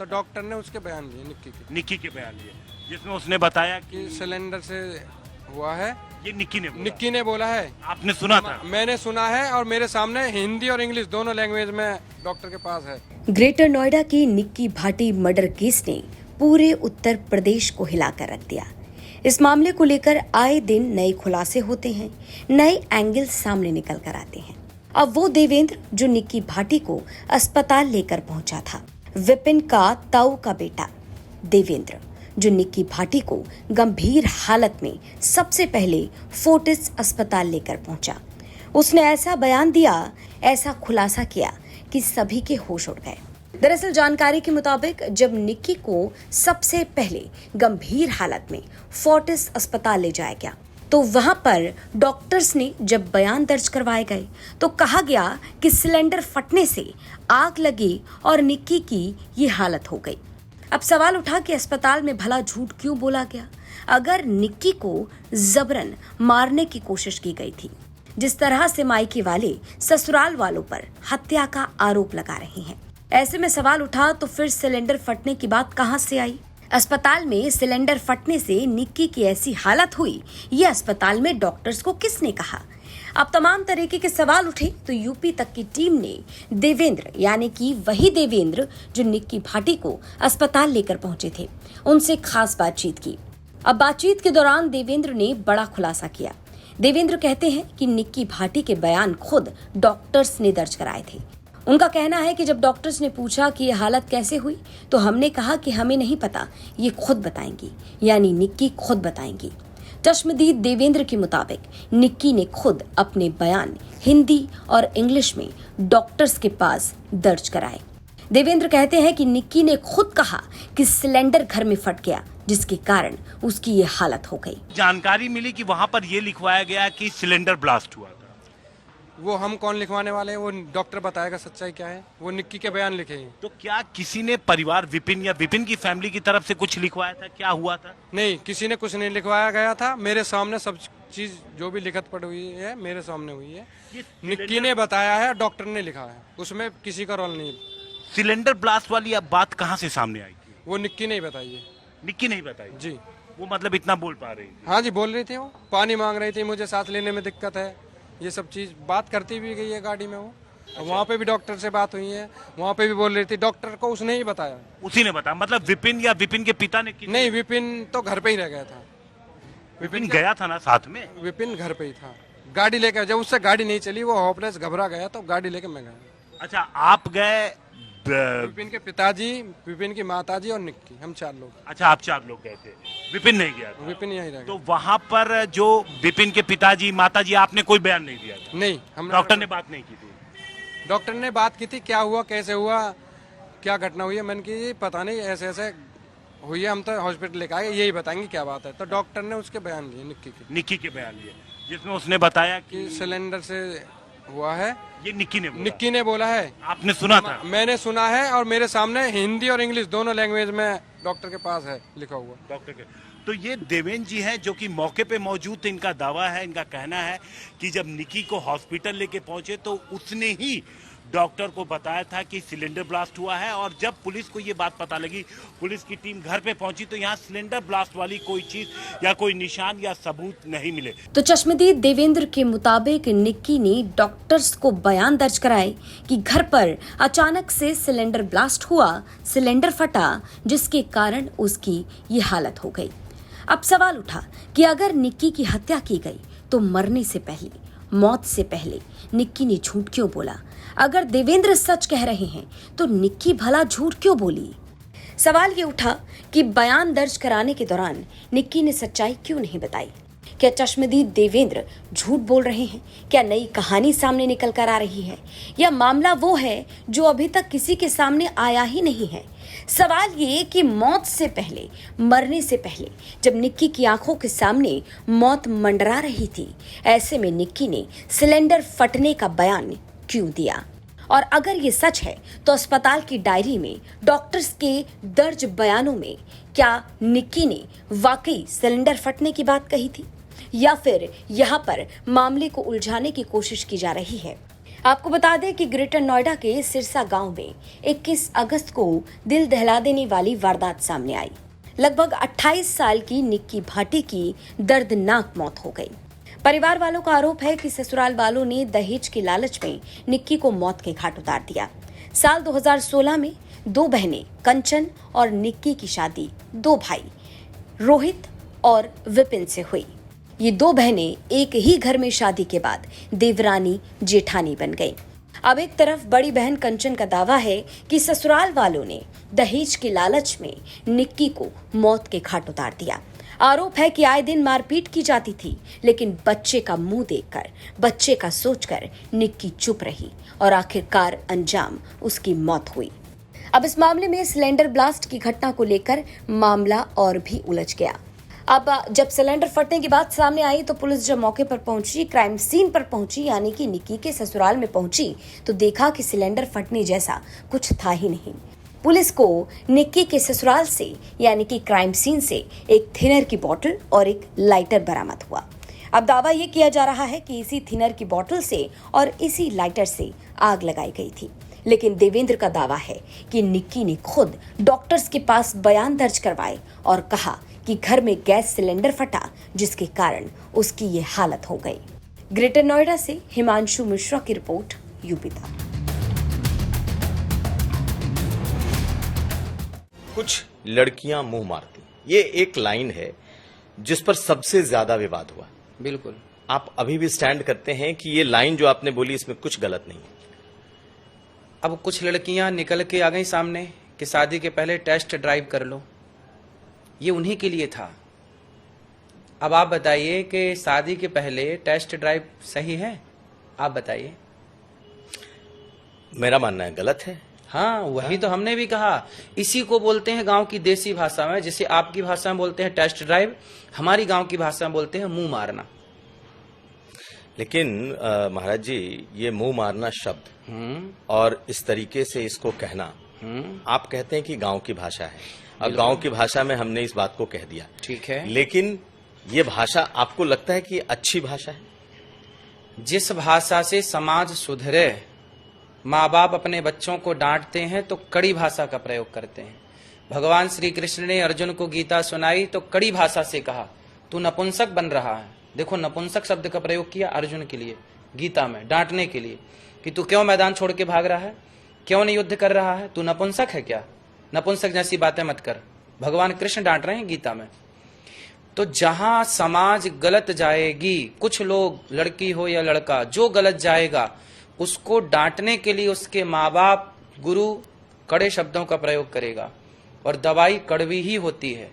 तो डॉक्टर ने उसके बयान लिए, निक्की के बयान लिए, जिसमें उसने बताया कि कि सिलेंडर से हुआ है। ये निक्की ने बोला है, आपने सुना था? मैंने सुना है और मेरे सामने हिंदी और इंग्लिश दोनों लैंग्वेज में डॉक्टर के पास है। ग्रेटर नोएडा की निक्की भाटी मर्डर केस ने पूरे उत्तर प्रदेश को हिलाकर रख दिया। इस मामले को लेकर आए दिन नए खुलासे होते हैं, नए एंगल सामने निकल कर आते हैं। अब वो देवेंद्र जो निक्की भाटी को अस्पताल लेकर पहुंचा था, विपिन का ताऊ का बेटा देवेंद्र जो निक्की भाटी को गंभीर हालत में सबसे पहले फोर्टिस अस्पताल लेकर पहुंचा, उसने ऐसा बयान दिया, ऐसा खुलासा किया कि सभी के होश उड़ गए। दरअसल जानकारी के मुताबिक जब निक्की को सबसे पहले गंभीर हालत में फोर्टिस अस्पताल ले जाया गया तो वहां पर डॉक्टर्स ने जब बयान दर्ज करवाए गए तो कहा गया कि सिलेंडर फटने से आग लगी और निक्की की ये हालत हो गई। अब सवाल उठा कि अस्पताल में भला झूठ क्यों बोला गया? अगर निक्की को जबरन मारने की कोशिश की गई थी, जिस तरह से मायके वाले ससुराल वालों पर हत्या का आरोप लगा रहे हैं, ऐसे में सवाल उठा तो फिर सिलेंडर फटने की बात कहां से आई? अस्पताल में सिलेंडर फटने से निक्की की ऐसी हालत हुई, ये अस्पताल में डॉक्टर्स को किसने कहा? अब तमाम तरीके के सवाल उठे तो यूपी तक की टीम ने देवेंद्र यानी कि वही देवेंद्र जो निक्की भाटी को अस्पताल लेकर पहुंचे थे, उनसे खास बातचीत की। अब बातचीत के दौरान देवेंद्र ने बड़ा खुलासा किया। देवेंद्र कहते हैं कि निक्की भाटी के बयान खुद डॉक्टर्स ने दर्ज कराए थे। उनका कहना है कि जब डॉक्टर्स ने पूछा कि ये हालत कैसे हुई तो हमने कहा कि हमें नहीं पता, ये खुद बताएंगी, यानी निक्की खुद बताएंगी। चश्मदीद देवेंद्र के मुताबिक निक्की ने खुद अपने बयान हिंदी और इंग्लिश में डॉक्टर्स के पास दर्ज कराए। देवेंद्र कहते हैं कि निक्की ने खुद कहा कि सिलेंडर घर में फट गया, जिसके कारण उसकी ये हालत हो गई। जानकारी मिली कि वहां पर ये लिखवाया गया कि सिलेंडर ब्लास्ट हुआ था। वो हम कौन लिखवाने वाले हैं? वो डॉक्टर बताएगा सच्चाई क्या है। वो निक्की के बयान लिखे हैं। तो क्या किसी ने परिवार विपिन या विपिन की फैमिली की तरफ से कुछ लिखवाया था? क्या हुआ था? नहीं, किसी ने कुछ नहीं लिखवाया गया था। मेरे सामने सब चीज जो भी लिखत पड़ी हुई है मेरे सामने हुई है। निक्की ने बताया है, डॉक्टर ने लिखा है, उसमें किसी का रोल नहीं। सिलेंडर ब्लास्ट वाली अब बात कहाँ से सामने आई थी? वो निक्की नहीं बताई है। निक्की नहीं बताई जी। वो मतलब इतना बोल पा रही थी? हाँ जी, बोल रही थी। वो पानी मांग रही थी, मुझे सांस लेने में दिक्कत है, ये सब चीज बात करती भी गई है गाड़ी में। वो वहाँ पे भी डॉक्टर से बात हुई है, वहाँ पे भी बोल रही थी। डॉक्टर को उसने ही बताया। उसी ने बताया? मतलब विपिन या विपिन के पिता ने? नहीं, विपिन तो घर पे ही रह गया था। विपिन गया था ना साथ में? विपिन घर पे ही था, गाड़ी लेकर। जब उससे गाड़ी नहीं चली, वो होपलेस घबरा गया, तो गाड़ी लेकर मैं गया। अच्छा, आप गए? विपिन के पिताजी, विपिन की माताजी और निक्की, हम 4 लोग। अच्छा, आप 4 लोग गए थे, विपिन नहीं गया था? विपिन यहीं रह गया। तो वहां पर जो विपिन के पिताजी माताजी, आपने कोई बयान नहीं दिया था? नहीं, हम डॉक्टर ने बात नहीं की थी? डॉक्टर ने बात की थी, क्या हुआ, कैसे हुआ, क्या घटना हुई है। मैंने की पता नहीं, ऐसे ऐसे हुई है, हम तो हॉस्पिटल लेकर आए, यही बताएंगे क्या बात है। तो डॉक्टर ने उसके बयान लिए, निक्की के बयान लिए, जिसमें उसने बताया कि सिलेंडर से हुआ है। ये निक्की ने बोला है? आपने सुना था? मैंने सुना है और मेरे सामने हिंदी और इंग्लिश दोनों लैंग्वेज में डॉक्टर के पास है लिखा हुआ। डॉक्टर के। तो ये देवेंद्र जी हैं जो कि मौके पे मौजूद थे। इनका दावा है, इनका कहना है कि जब निक्की को हॉस्पिटल लेके पहुंचे तो उसने ही डॉक्टर को बताया था कि सिलेंडर ब्लास्ट हुआ है, और जब पुलिस को ये बात पता लगी, पुलिस की टीम घर पे पहुंची तो यहाँ सिलेंडर ब्लास्ट वाली कोई चीज या कोई निशान या सबूत नहीं मिले। तो चश्मदीद देवेंद्र के मुताबिक निक्की ने डॉक्टर्स को बयान दर्ज कराए कि घर पर अचानक से सिलेंडर ब्लास्ट हुआ, सिलेंडर फटा, जिसके कारण उसकी ये हालत हो गई। अब सवाल उठा कि अगर निक्की की हत्या की गई तो मरने से पहले, मौत से पहले निक्की ने झूठ क्यों बोला? अगर देवेंद्र सच कह रहे हैं तो निक्की भला झूठ क्यों बोली? सवाल ये उठा कि बयान दर्ज कराने के दौरान निक्की ने सच्चाई क्यों नहीं बताई? क्या चश्मदीद देवेंद्र झूठ बोल रहे हैं? क्या नई कहानी सामने निकल कर आ रही है, या मामला वो है जो अभी तक किसी के सामने आया ही नहीं है? सवाल ये कि मौत से पहले, मरने से पहले, जब निक्की की आंखों के सामने मौत मंडरा रही थी, ऐसे में निक्की ने सिलेंडर फटने का बयान क्यों दिया? और अगर ये सच है तो अस्पताल की डायरी में, डॉक्टर्स के दर्ज बयानों में क्या निक्की ने वाकई सिलेंडर फटने की बात कही थी, या फिर यहाँ पर मामले को उलझाने की कोशिश की जा रही है? आपको बता दें कि ग्रेटर नोएडा के सिरसा गांव में 21 अगस्त को दिल दहला देने वाली वारदात सामने आई। लगभग 28 साल की निक्की भाटी की दर्दनाक मौत हो गई। परिवार वालों का आरोप है कि ससुराल वालों ने दहेज के लालच में निक्की को मौत के घाट उतार दिया। साल 2016 में 2 बहनें कंचन और निक्की की शादी 2 भाई रोहित और विपिन से हुई। ये 2 बहनें एक ही घर में शादी के बाद देवरानी जेठानी बन गईं। अब एक तरफ बड़ी बहन कंचन का दावा है कि ससुराल वालों ने दहेज के लालच में निक्की को मौत के घाट उतार दिया। आरोप है कि आए दिन मारपीट की जाती थी, लेकिन बच्चे का मुंह देखकर, बच्चे का सोचकर निक्की चुप रही और आखिरकार अंजाम उसकी मौत हुई। अब इस मामले में सिलेंडर ब्लास्ट की घटना को लेकर मामला और भी उलझ गया। अब जब सिलेंडर फटने की बात सामने आई तो पुलिस जब मौके पर पहुंची, क्राइम सीन पर पहुंची, यानी कि निक्की के ससुराल में पहुंची, तो देखा कि सिलेंडर फटने जैसा कुछ था ही नहीं। पुलिस को निक्की के ससुराल से यानी कि क्राइम सीन से एक थिनर की बोतल और एक लाइटर बरामद हुआ। अब दावा ये किया जा रहा है कि इसी थिनर की बोतल से और इसी लाइटर से आग लगाई गई थी, लेकिन देवेंद्र का दावा है कि निक्की ने खुद डॉक्टर्स के पास बयान दर्ज करवाए और कहा कि घर में गैस सिलेंडर फटा, जिसके कारण उसकी ये हालत हो गई। ग्रेटर नोएडा से हिमांशु मिश्रा की रिपोर्ट, यूपी तक। कुछ लड़कियां मुंह मारती, ये एक लाइन है जिस पर सबसे ज्यादा विवाद हुआ। बिल्कुल। आप अभी भी स्टैंड करते हैं कि ये लाइन जो आपने बोली इसमें कुछ गलत नहीं है? अब कुछ लड़कियां निकल के आ गई सामने कि शादी के पहले टेस्ट ड्राइव कर लो, ये उन्हीं के लिए था। अब आप बताइए कि शादी के पहले टेस्ट ड्राइव सही है? आप बताइए। मेरा मानना है गलत है। हाँ, वही तो हमने भी कहा। इसी को बोलते हैं गांव की देसी भाषा में, जिसे आपकी भाषा में बोलते हैं टेस्ट ड्राइव, हमारी गांव की भाषा में बोलते हैं मुंह मारना। लेकिन महाराज जी, ये मुंह मारना शब्द और इस तरीके से इसको कहना, आप कहते हैं कि गांव की भाषा है, और गांव की भाषा में हमने इस बात को कह दिया, ठीक है। लेकिन ये भाषा आपको लगता है कि अच्छी भाषा है? जिस भाषा से समाज सुधरे, माँ बाप अपने बच्चों को डांटते हैं तो कड़ी भाषा का प्रयोग करते हैं। भगवान श्री कृष्ण ने अर्जुन को गीता सुनाई तो कड़ी भाषा से कहा, तू नपुंसक बन रहा है। देखो, नपुंसक शब्द का प्रयोग किया अर्जुन के लिए गीता में, डांटने के लिए कि तू क्यों मैदान छोड़ के भाग रहा है, क्यों नहीं युद्ध कर रहा है, तू नपुंसक है क्या, नपुंसक जैसी बातें मत कर। भगवान कृष्ण डांट रहे हैं गीता में। तो जहां समाज गलत जाएगी, कुछ लोग, लड़की हो या लड़का, जो गलत जाएगा उसको डांटने के लिए उसके माँ बाप, गुरु कड़े शब्दों का प्रयोग करेगा, और दवाई कड़वी ही होती है।